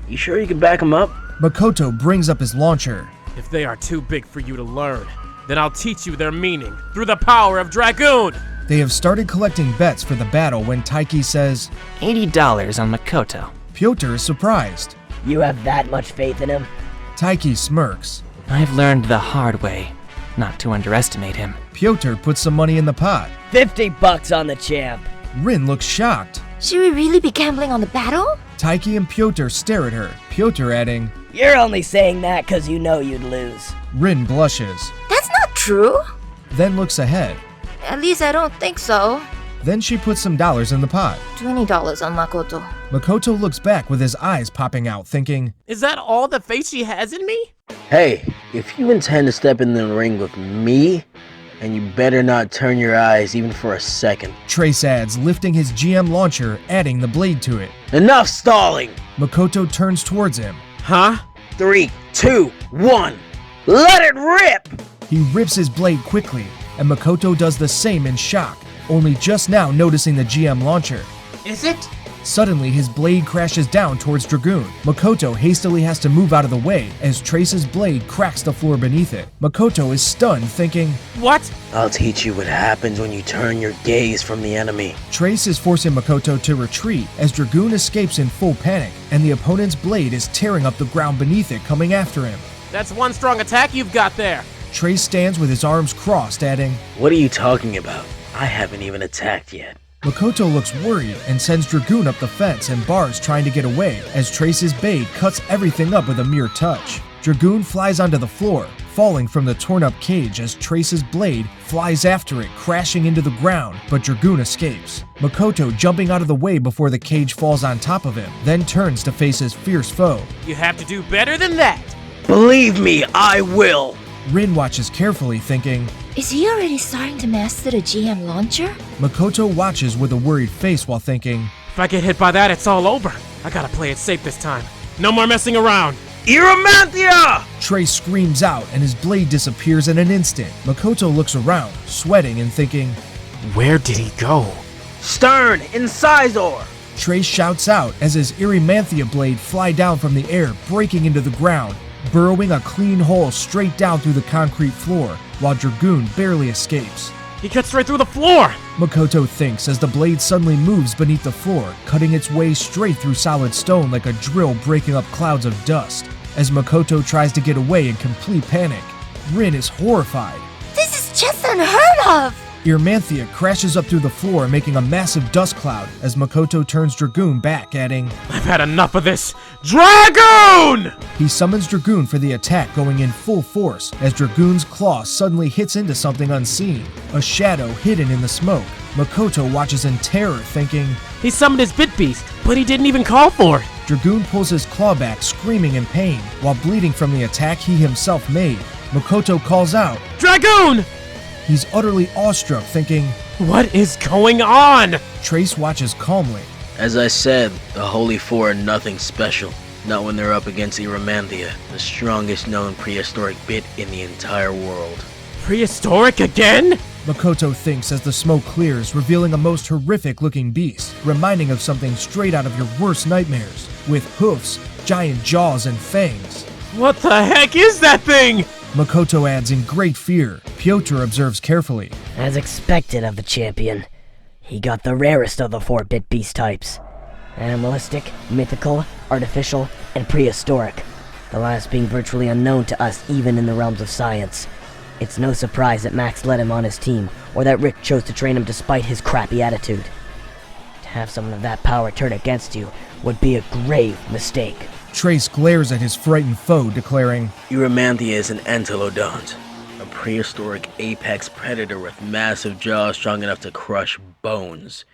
You sure you can back him up? Makoto brings up his launcher. If they are too big for you to learn, then I'll teach you their meaning through the power of Dragoon! They have started collecting bets for the battle when Taiki says, $80 on Makoto. Piotr is surprised. You have that much faith in him? Taiki smirks. I've learned the hard way not to underestimate him. Piotr puts some money in the pot. $50 on the champ. Rin looks shocked. Should we really be gambling on the battle? Taiki and Piotr stare at her, Piotr adding, You're only saying that because you know you'd lose. Rin blushes, That's not true. then looks ahead. At least I don't think so. Then she puts some dollars in the pot. $20 on Makoto. Makoto looks back with his eyes popping out, thinking, Is that all the faith she has in me? Hey, if you intend to step in the ring with me, and you better not turn your eyes even for a second. Trace adds, lifting his GM launcher, adding the blade to it. Enough stalling! Makoto turns towards him. Huh? 3, 2, 1, let it rip! He rips his blade quickly, and Makoto does the same in shock, only just now noticing the GM launcher. Is it? Suddenly, his blade crashes down towards Dragoon. Makoto hastily has to move out of the way as Trace's blade cracks the floor beneath it. Makoto is stunned, thinking, What? I'll teach you what happens when you turn your gaze from the enemy. Trace is forcing Makoto to retreat as Dragoon escapes in full panic, and the opponent's blade is tearing up the ground beneath it, coming after him. That's one strong attack you've got there. Trace stands with his arms crossed, adding, What are you talking about? I haven't even attacked yet. Makoto looks worried and sends Dragoon up the fence and bars trying to get away as Trace's blade cuts everything up with a mere touch. Dragoon flies onto the floor, falling from the torn up cage as Trace's blade flies after it, crashing into the ground, but Dragoon escapes. Makoto jumping out of the way before the cage falls on top of him, then turns to face his fierce foe. You have to do better than that. Believe me, I will! Rin watches carefully, thinking, Is he already starting to master the GM launcher? Makoto watches with a worried face while thinking, If I get hit by that, it's all over. I gotta play it safe this time. No more messing around. Iramanthia! Trace screams out and his blade disappears in an instant. Makoto looks around, sweating and thinking, Where did he go? Stern, incisor! Trace shouts out as his Irimanthia blade fly down from the air, breaking into the ground, burrowing a clean hole straight down through the concrete floor, while Dragoon barely escapes. He cuts right through the floor! Makoto thinks as the blade suddenly moves beneath the floor, cutting its way straight through solid stone like a drill breaking up clouds of dust. As Makoto tries to get away in complete panic, Rin is horrified. This is just unheard of! Irimanthia crashes up through the floor, making a massive dust cloud as Makoto turns Dragoon back, adding, I've had enough of this. Dragoon! He summons Dragoon for the attack, going in full force as Dragoon's claw suddenly hits into something unseen, a shadow hidden in the smoke. Makoto watches in terror, thinking, He summoned his bit beast, but he didn't even call for it. Dragoon pulls his claw back, screaming in pain, while bleeding from the attack he himself made. Makoto calls out, Dragoon! He's utterly awestruck, thinking, What is going on? Trace watches calmly. As I said, the Holy Four are nothing special. Not when they're up against Iramanthia, the strongest known prehistoric bit in the entire world. Prehistoric again? Makoto thinks as the smoke clears, revealing a most horrific-looking beast, reminding of something straight out of your worst nightmares, with hoofs, giant jaws, and fangs. What the heck is that thing? Makoto adds in great fear. Piotr observes carefully. As expected of the champion, he got the rarest of the 4-bit beast types. Animalistic, mythical, artificial, and prehistoric. The last being virtually unknown to us even in the realms of science. It's no surprise that Max led him on his team, or that Rick chose to train him despite his crappy attitude. To have someone of that power turn against you would be a grave mistake. Trace glares at his frightened foe, declaring, Iramanthia is an antelodont, a prehistoric apex predator with massive jaws strong enough to crush bones.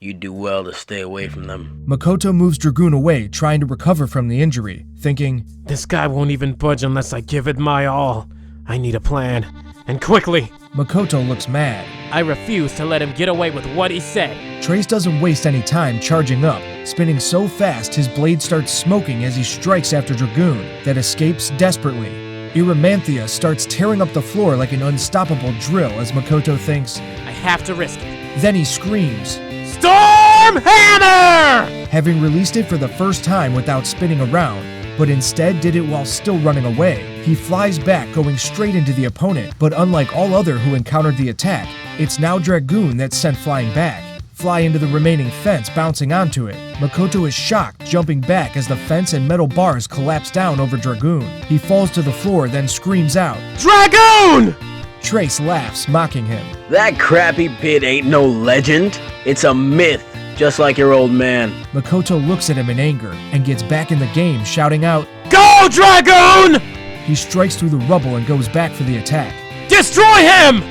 You'd do well to stay away from them. Makoto moves Dragoon away, trying to recover from the injury, thinking, This guy won't even budge unless I give it my all. I need a plan, and quickly. Makoto looks mad. I refuse to let him get away with what he said. Trace doesn't waste any time charging up, spinning so fast his blade starts smoking as he strikes after Dragoon, that escapes desperately. Erymanthea starts tearing up the floor like an unstoppable drill as Makoto thinks, I have to risk it. Then he screams, Storm Hammer! Having released it for the first time without spinning around, but instead did it while still running away. He flies back, going straight into the opponent, but unlike all other who encountered the attack, it's now Dragoon that's sent flying back. Fly into the remaining fence, bouncing onto it. Makoto is shocked, jumping back as the fence and metal bars collapse down over Dragoon. He falls to the floor, then screams out, Dragoon! Trace laughs, mocking him. That crappy bit ain't no legend. It's a myth, just like your old man. Makoto looks at him in anger and gets back in the game, shouting out, Go, Dragoon! He strikes through the rubble and goes back for the attack. Destroy him!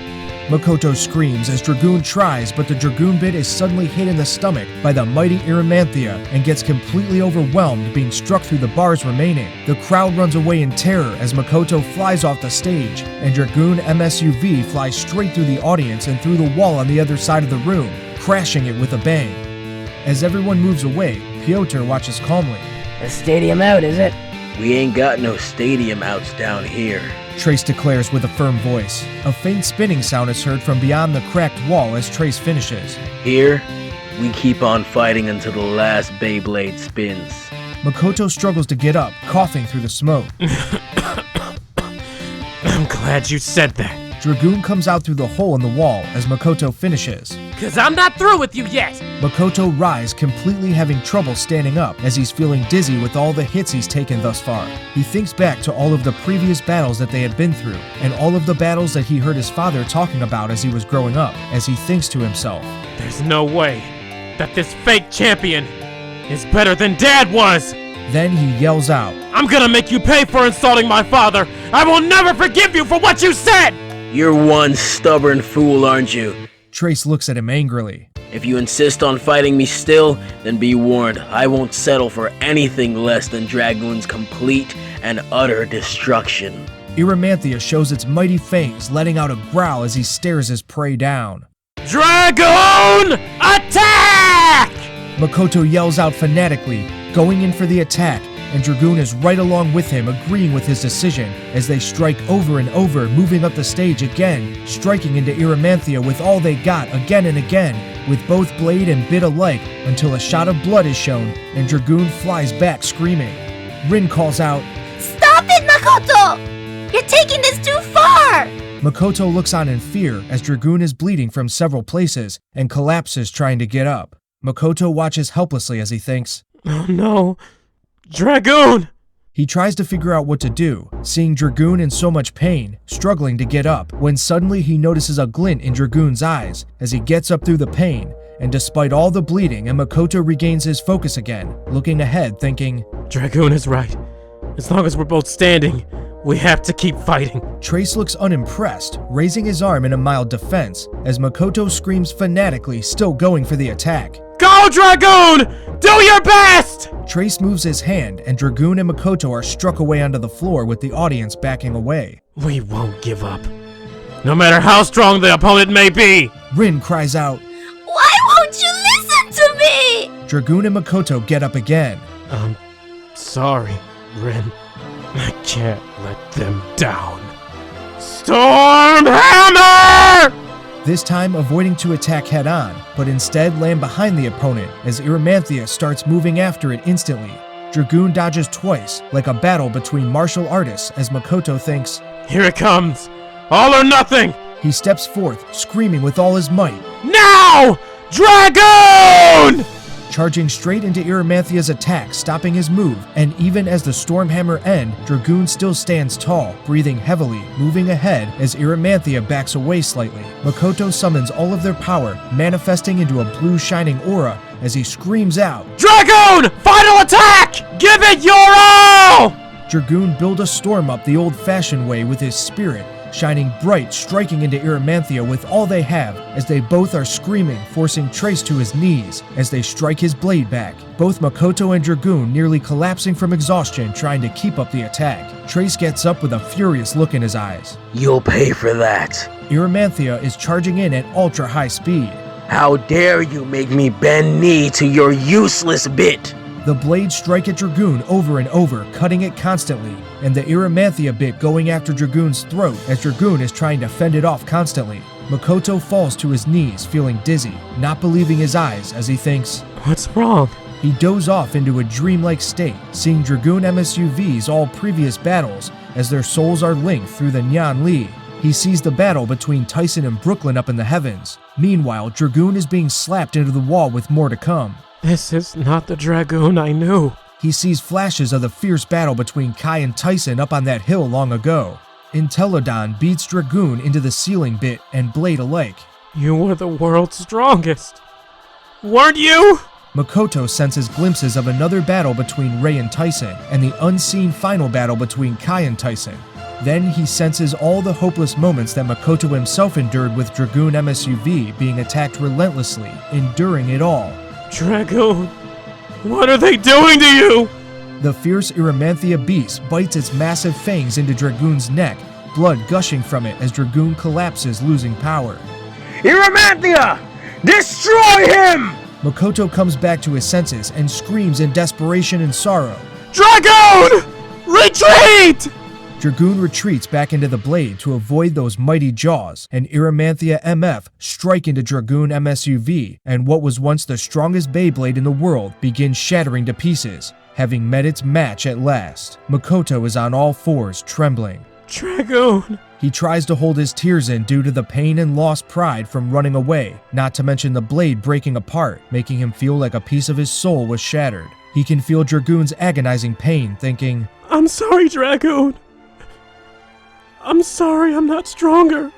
Makoto screams as Dragoon tries, but the Dragoon bit is suddenly hit in the stomach by the mighty Erymanthea and gets completely overwhelmed, being struck through the bars remaining. The crowd runs away in terror as Makoto flies off the stage, and Dragoon MSUV flies straight through the audience and through the wall on the other side of the room, crashing it with a bang. As everyone moves away, Piotr watches calmly. The stadium out, is it? We ain't got no stadium outs down here. Trace declares with a firm voice. A faint spinning sound is heard from beyond the cracked wall as Trace finishes. Here, we keep on fighting until the last Beyblade spins. Makoto struggles to get up, coughing through the smoke. I'm glad you said that. Dragoon comes out through the hole in the wall as Makoto finishes. Cause I'm not through with you yet! Makoto rises, completely having trouble standing up as he's feeling dizzy with all the hits he's taken thus far. He thinks back to all of the previous battles that they had been through, and all of the battles that he heard his father talking about as he was growing up, as he thinks to himself, There's no way that this fake champion is better than Dad was! Then he yells out, I'm gonna make you pay for insulting my father! I will never forgive you for what you said! You're one stubborn fool, aren't you? Trace looks at him angrily. If you insist on fighting me still, then be warned, I won't settle for anything less than Dragoon's complete and utter destruction. Erymanthea shows its mighty fangs, letting out a growl as he stares his prey down. Dragoon! Attack! Makoto yells out fanatically, going in for the attack, and Dragoon is right along with him, agreeing with his decision as they strike over and over, moving up the stage again, striking into Erymanthea with all they got again and again, with both blade and bit alike, until a shot of blood is shown and Dragoon flies back screaming. Rin calls out, Stop it, Makoto! You're taking this too far! Makoto looks on in fear as Dragoon is bleeding from several places and collapses trying to get up. Makoto watches helplessly as he thinks, Oh no, Dragoon! He tries to figure out what to do, seeing Dragoon in so much pain, struggling to get up, when suddenly he notices a glint in Dragoon's eyes as he gets up through the pain, and despite all the bleeding, and Makoto regains his focus again, looking ahead thinking, Dragoon is right. As long as we're both standing, we have to keep fighting. Trace looks unimpressed, raising his arm in a mild defense, as Makoto screams fanatically, still going for the attack. Go, Dragoon! Do your best! Trace moves his hand, and Dragoon and Makoto are struck away onto the floor with the audience backing away. We won't give up. No matter how strong the opponent may be! Rin cries out, Why won't you listen to me? Dragoon and Makoto get up again. Sorry, Rin. I can't let them down. Storm Hammer! This time avoiding to attack head-on, but instead land behind the opponent as Erymanthea starts moving after it instantly. Dragoon dodges twice, like a battle between martial artists as Makoto thinks, Here it comes! All or nothing! He steps forth, screaming with all his might. Now! Dragoon! Charging straight into Erymanthea's attack, stopping his move, and even as the Stormhammer ends, Dragoon still stands tall, breathing heavily, moving ahead as Erymanthea backs away slightly. Makoto summons all of their power, manifesting into a blue shining aura as he screams out, Dragoon! Final attack! Give it your all! Dragoon build a storm up the old-fashioned way with his spirit, shining bright, striking into Iramanthia with all they have as they both are screaming, forcing Trace to his knees as they strike his blade back. Both Makoto and Dragoon nearly collapsing from exhaustion trying to keep up the attack. Trace gets up with a furious look in his eyes. You'll pay for that. Iramanthia is charging in at ultra high speed. How dare you make me bend knee to your useless bit? The blades strike at Dragoon over and over, cutting it constantly, and the Iramanthia bit going after Dragoon's throat as Dragoon is trying to fend it off constantly. Makoto falls to his knees, feeling dizzy, not believing his eyes as he thinks, What's wrong? He dozes off into a dreamlike state, seeing Dragoon MSUV's all previous battles as their souls are linked through the Nyan Li. He sees the battle between Tyson and Brooklyn up in the heavens. Meanwhile, Dragoon is being slapped into the wall with more to come. This is not the Dragoon I knew. He sees flashes of the fierce battle between Kai and Tyson up on that hill long ago. Intelodon beats Dragoon into the ceiling bit and blade alike. You were the world's strongest. Weren't you? Makoto senses glimpses of another battle between Ray and Tyson, and the unseen final battle between Kai and Tyson. Then he senses all the hopeless moments that Makoto himself endured with Dragoon MSUV being attacked relentlessly, enduring it all. Dragoon, what are they doing to you? The fierce Iramanthia beast bites its massive fangs into Dragoon's neck, blood gushing from it as Dragoon collapses, losing power. Iramanthia! Destroy him! Makoto comes back to his senses and screams in desperation and sorrow. Dragoon! Retreat! Dragoon retreats back into the blade to avoid those mighty jaws, and Iramanthia MF strike into Dragoon MSUV, and what was once the strongest Beyblade in the world begins shattering to pieces, having met its match at last. Makoto is on all fours, trembling. Dragoon! He tries to hold his tears in due to the pain and lost pride from running away, not to mention the blade breaking apart, making him feel like a piece of his soul was shattered. He can feel Dragoon's agonizing pain, thinking, I'm sorry, Dragoon. I'm sorry I'm not stronger.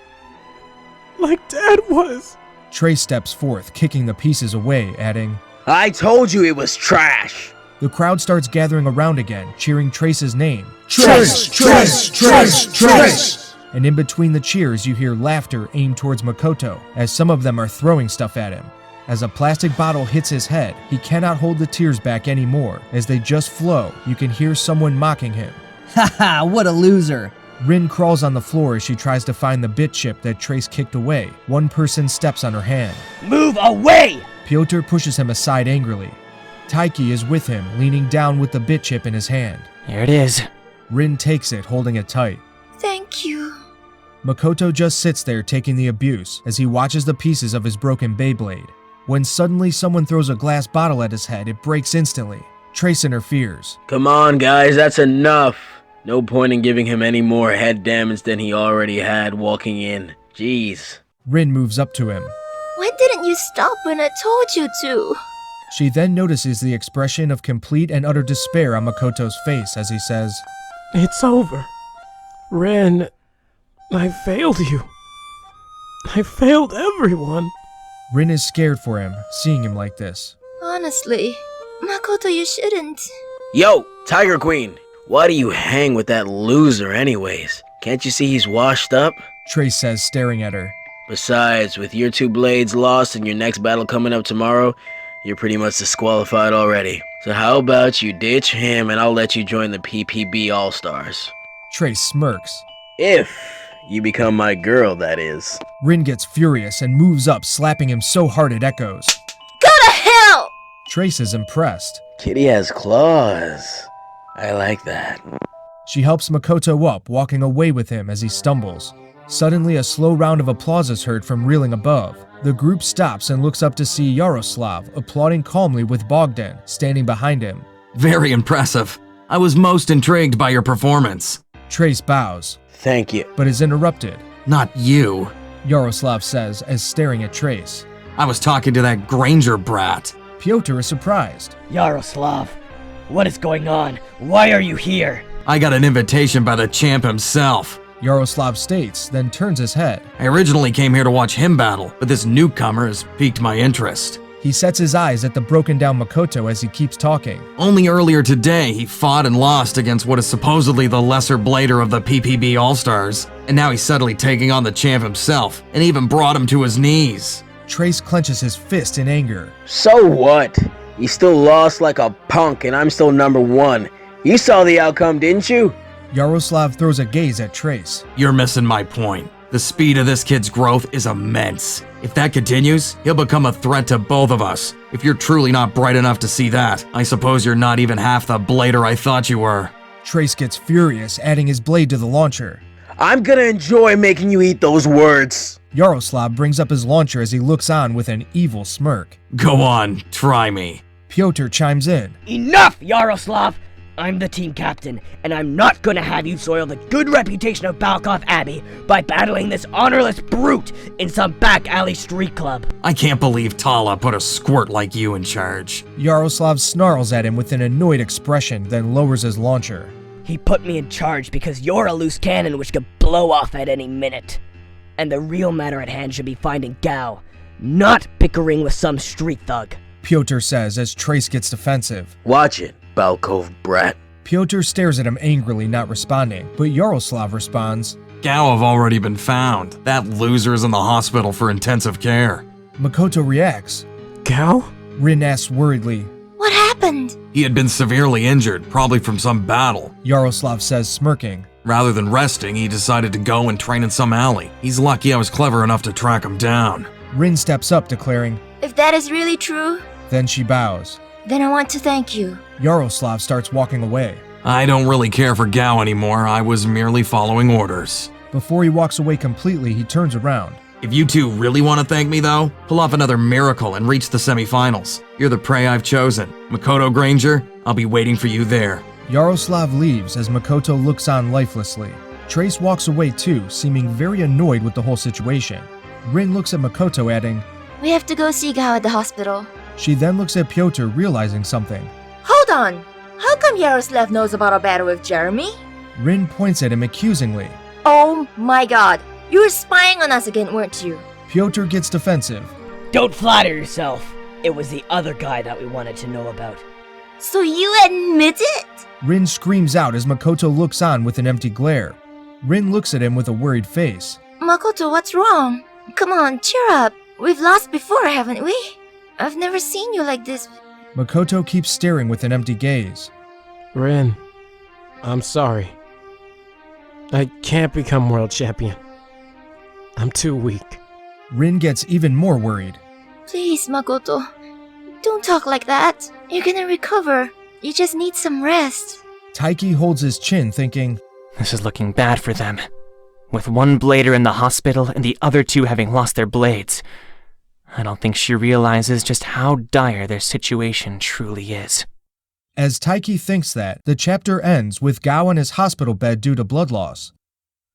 Like Dad was. Trace steps forth, kicking the pieces away, adding, I told you it was trash! The crowd starts gathering around again, cheering Trace's name. Trace! Trace! Trace! Trace! And in between the cheers, you hear laughter aimed towards Makoto, as some of them are throwing stuff at him. As a plastic bottle hits his head, he cannot hold the tears back anymore. As they just flow, you can hear someone mocking him. Haha, what a loser. Rin crawls on the floor as she tries to find the bit chip that Trace kicked away. One person steps on her hand. Move away! Piotr pushes him aside angrily. Taiki is with him, leaning down with the bit chip in his hand. Here it is. Rin takes it, holding it tight. Thank you. Makoto just sits there taking the abuse as he watches the pieces of his broken Beyblade. When suddenly someone throws a glass bottle at his head, it breaks instantly. Trace interferes. Come on, guys, that's enough. No point in giving him any more head damage than he already had walking in. Jeez. Rin moves up to him. Why didn't you stop when I told you to? She then notices the expression of complete and utter despair on Makoto's face as he says, It's over. Ren, I failed you. I failed everyone. Rin is scared for him, seeing him like this. Honestly, Makoto, you shouldn't. Yo, Tiger Queen, why do you hang with that loser anyways? Can't you see he's washed up? Trace says, staring at her. Besides, with your two blades lost and your next battle coming up tomorrow, you're pretty much disqualified already. So how about you ditch him and I'll let you join the PPB All-Stars. Trace smirks. If you become my girl, that is. Rin gets furious and moves up, slapping him so hard it echoes. Go to hell! Trace is impressed. Kitty has claws. I like that. She helps Makoto up, walking away with him as he stumbles. Suddenly, a slow round of applause is heard from reeling above. The group stops and looks up to see Yaroslav applauding calmly with Bogdan standing behind him. Very impressive. I was most intrigued by your performance. Trace bows. Thank you. But is interrupted. Not you. Yaroslav says as staring at Trace. I was talking to that Granger brat. Piotr is surprised. Yaroslav, what is going on? Why are you here? I got an invitation by the champ himself. Yaroslav states, then turns his head. I originally came here to watch him battle, but this newcomer has piqued my interest. He sets his eyes at the broken down Makoto as he keeps talking. Only earlier today, he fought and lost against what is supposedly the lesser blader of the PPB All-Stars. And now he's suddenly taking on the champ himself, and even brought him to his knees. Trace clenches his fist in anger. So what? You still lost like a punk and I'm still number 1. You saw the outcome, didn't you? Yaroslav throws a gaze at Trace. You're missing my point. The speed of this kid's growth is immense. If that continues, he'll become a threat to both of us. If you're truly not bright enough to see that, I suppose you're not even half the blader I thought you were. Trace gets furious, adding his blade to the launcher. I'm gonna enjoy making you eat those words. Yaroslav brings up his launcher as he looks on with an evil smirk. Go on, try me. Piotr chimes in. Enough, Yaroslav! I'm the team captain, and I'm not gonna have you soil the good reputation of Balkov Abbey by battling this honorless brute in some back alley street club. I can't believe Tala put a squirt like you in charge. Yaroslav snarls at him with an annoyed expression, then lowers his launcher. He put me in charge because you're a loose cannon which could blow off at any minute. And the real matter at hand should be finding Gao, not bickering with some street thug. Piotr says as Trace gets defensive. Watch it, Balkov brat. Piotr stares at him angrily, not responding, but Yaroslav responds. Gao have already been found. That loser is in the hospital for intensive care. Makoto reacts. Gao? Rin asks worriedly. What happened? He had been severely injured, probably from some battle. Yaroslav says, smirking. Rather than resting, he decided to go and train in some alley. He's lucky I was clever enough to track him down. Rin steps up, declaring. If that is really true, Then she bows. then I want to thank you. Yaroslav starts walking away. I don't really care for Gao anymore. I was merely following orders. Before he walks away completely, he turns around. If you two really want to thank me, though, pull off another miracle and reach the semifinals. You're the prey I've chosen. Makoto Granger, I'll be waiting for you there. Yaroslav leaves as Makoto looks on lifelessly. Trace walks away too, seeming very annoyed with the whole situation. Rin looks at Makoto, adding, We have to go see Gao at the hospital. She then looks at Piotr, realizing something. Hold on! How come Yaroslav knows about our battle with Jeremy? Rin points at him accusingly. Oh my god! You were spying on us again, weren't you? Piotr gets defensive. Don't flatter yourself. It was the other guy that we wanted to know about. So you admit it? Rin screams out as Makoto looks on with an empty glare. Rin looks at him with a worried face. Makoto, what's wrong? Come on, cheer up. We've lost before, haven't we? I've never seen you like this. Makoto keeps staring with an empty gaze. Rin, I'm sorry. I can't become world champion. I'm too weak. Rin gets even more worried. Please, Makoto. Don't talk like that. You're gonna recover. You just need some rest. Taiki holds his chin, thinking, This is looking bad for them. With one blader in the hospital and the other two having lost their blades. I don't think she realizes just how dire their situation truly is. As Taiki thinks that, the chapter ends with Gao on his hospital bed due to blood loss.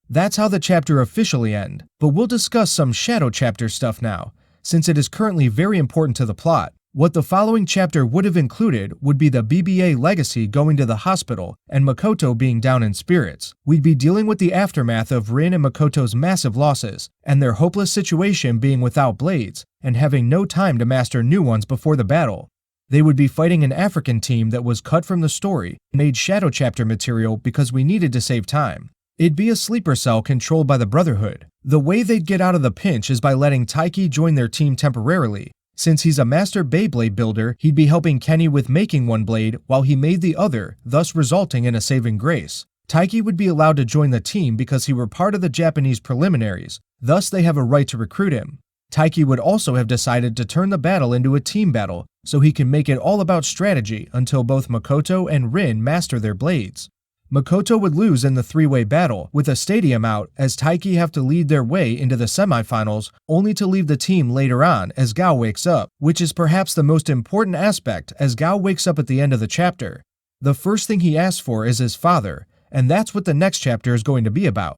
That's how the chapter officially ends, but we'll discuss some shadow chapter stuff now, since it is currently very important to the plot. What the following chapter would have included would be the BBA legacy going to the hospital and Makoto being down in spirits. We'd be dealing with the aftermath of Rin and Makoto's massive losses, and their hopeless situation being without blades, and having no time to master new ones before the battle. They would be fighting an African team that was cut from the story, made shadow chapter material because we needed to save time. It'd be a sleeper cell controlled by the Brotherhood. The way they'd get out of the pinch is by letting Taiki join their team temporarily. Since he's a master Beyblade builder, he'd be helping Kenny with making one blade while he made the other, thus resulting in a saving grace. Taiki would be allowed to join the team because he were part of the Japanese preliminaries, thus they have a right to recruit him. Taiki would also have decided to turn the battle into a team battle, so he can make it all about strategy until both Makoto and Rin master their blades. Makoto would lose in the three-way battle, with a stadium out, as Taiki have to lead their way into the semifinals, only to leave the team later on as Gao wakes up, which is perhaps the most important aspect as Gao wakes up at the end of the chapter. The first thing he asks for is his father, and that's what the next chapter is going to be about.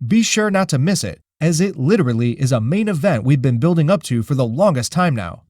Be sure not to miss it, as it literally is a main event we've been building up to for the longest time now.